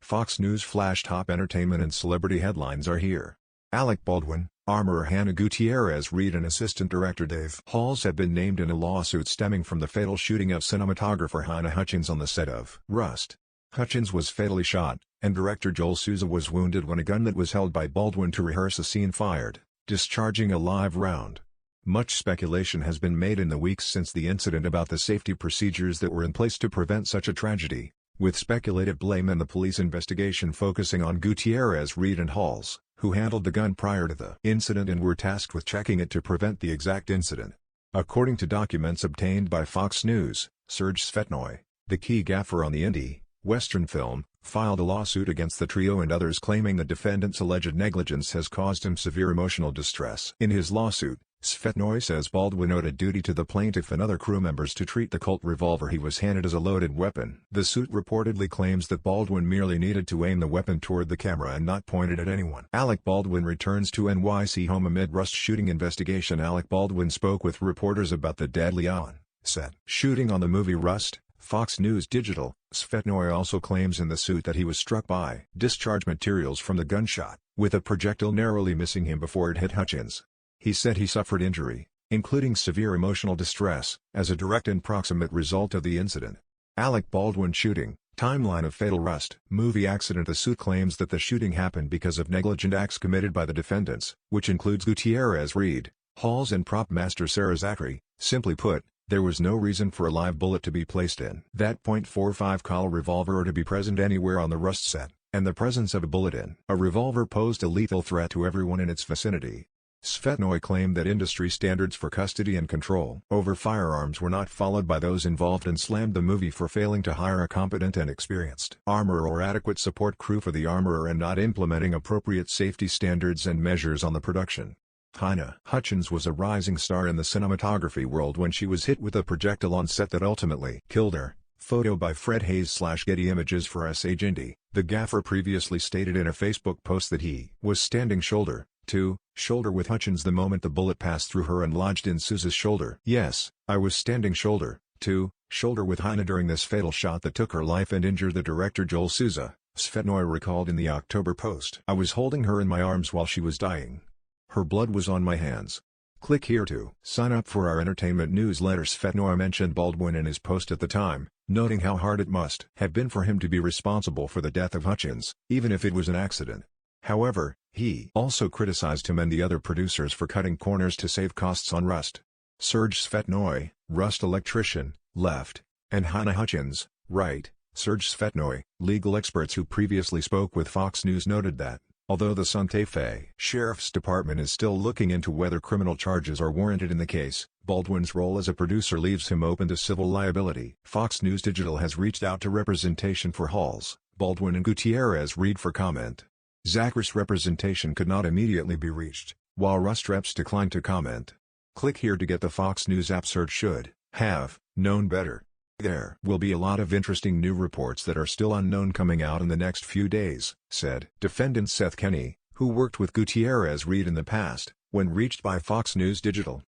Fox News flash top entertainment and celebrity headlines are here. Alec Baldwin, armorer Hannah Guti and assistant director Dave Halls have been named in a lawsuit stemming from the fatal shooting of cinematographer Hannah Hutchins on the set of Rust. Hutchins was fatally shot, and director Joel Souza was wounded when a gun that was held by Baldwin to rehearse a scene fired, discharging a live round. Much speculation has been made in the weeks since the incident about the safety procedures that were in place to prevent such a tragedy, with speculative blame and the police investigation focusing on Gutierrez, Reed and Halls, who handled the gun prior to the incident and were tasked with checking it to prevent the exact incident. According to documents obtained by Fox News, Serge Svetnoy, the key gaffer on the indie Western film, filed a lawsuit against the trio and others claiming the defendant's alleged negligence has caused him severe emotional distress. In his lawsuit, Svetnoy says Baldwin owed a duty to the plaintiff and other crew members to treat the Colt revolver he was handed as a loaded weapon. The suit reportedly claims that Baldwin merely needed to aim the weapon toward the camera and not point it at anyone. Alec Baldwin returns to NYC home amid Rust shooting investigation. Alec Baldwin spoke with reporters about the deadly on-set shooting on the movie Rust. Fox News Digital. Svetnoy also claims in the suit that he was struck by discharge materials from the gunshot, with a projectile narrowly missing him before it hit Hutchins. He said he suffered injury, including severe emotional distress, as a direct and proximate result of the incident. Alec Baldwin shooting, timeline of fatal Rust movie accident. The suit claims that the shooting happened because of negligent acts committed by the defendants, which includes Gutierrez, Reed, Halls and prop master Sarah Zachary. Simply put, there was no reason for a live bullet to be placed in that .45 caliber revolver or to be present anywhere on the Rust set, and the presence of a bullet in a revolver posed a lethal threat to everyone in its vicinity. Svetnoy claimed that industry standards for custody and control over firearms were not followed by those involved and slammed the movie for failing to hire a competent and experienced armorer or adequate support crew for the armorer and not implementing appropriate safety standards and measures on the production. Hannah Hutchins was a rising star in the cinematography world when she was hit with a projectile on set that ultimately killed her. Photo by Fred Hayes/Getty Images for Sage Indie. The gaffer previously stated in a Facebook post that he was standing shoulder to shoulder with Hutchins the moment the bullet passed through her and lodged in Souza's shoulder. Yes, I was standing shoulder to shoulder with Hannah during this fatal shot that took her life and injured the director Joel Souza, Svetnoy recalled in the October post. I was holding her in my arms while she was dying. Her blood was on my hands. Click here to sign up for our entertainment newsletter. Svetnoy mentioned Baldwin in his post at the time, noting how hard it must have been for him to be responsible for the death of Hutchins, even if it was an accident. However, he also criticized him and the other producers for cutting corners to save costs on Rust. Serge Svetnoy, Rust electrician, left, and Hannah Hutchins, right. Serge Svetnoy, legal experts who previously spoke with Fox News noted that, although the Santa Fe Sheriff's Department is still looking into whether criminal charges are warranted in the case, Baldwin's role as a producer leaves him open to civil liability. Fox News Digital has reached out to representation for Halls, Baldwin and Gutierrez Reed for comment. Zachary's representation could not immediately be reached, while Rust reps declined to comment. Click here to get the Fox News app. Search should have known better. There will be a lot of interesting new reports that are still unknown coming out in the next few days, said defendant Seth Kenney, who worked with Gutierrez Reed in the past, when reached by Fox News Digital.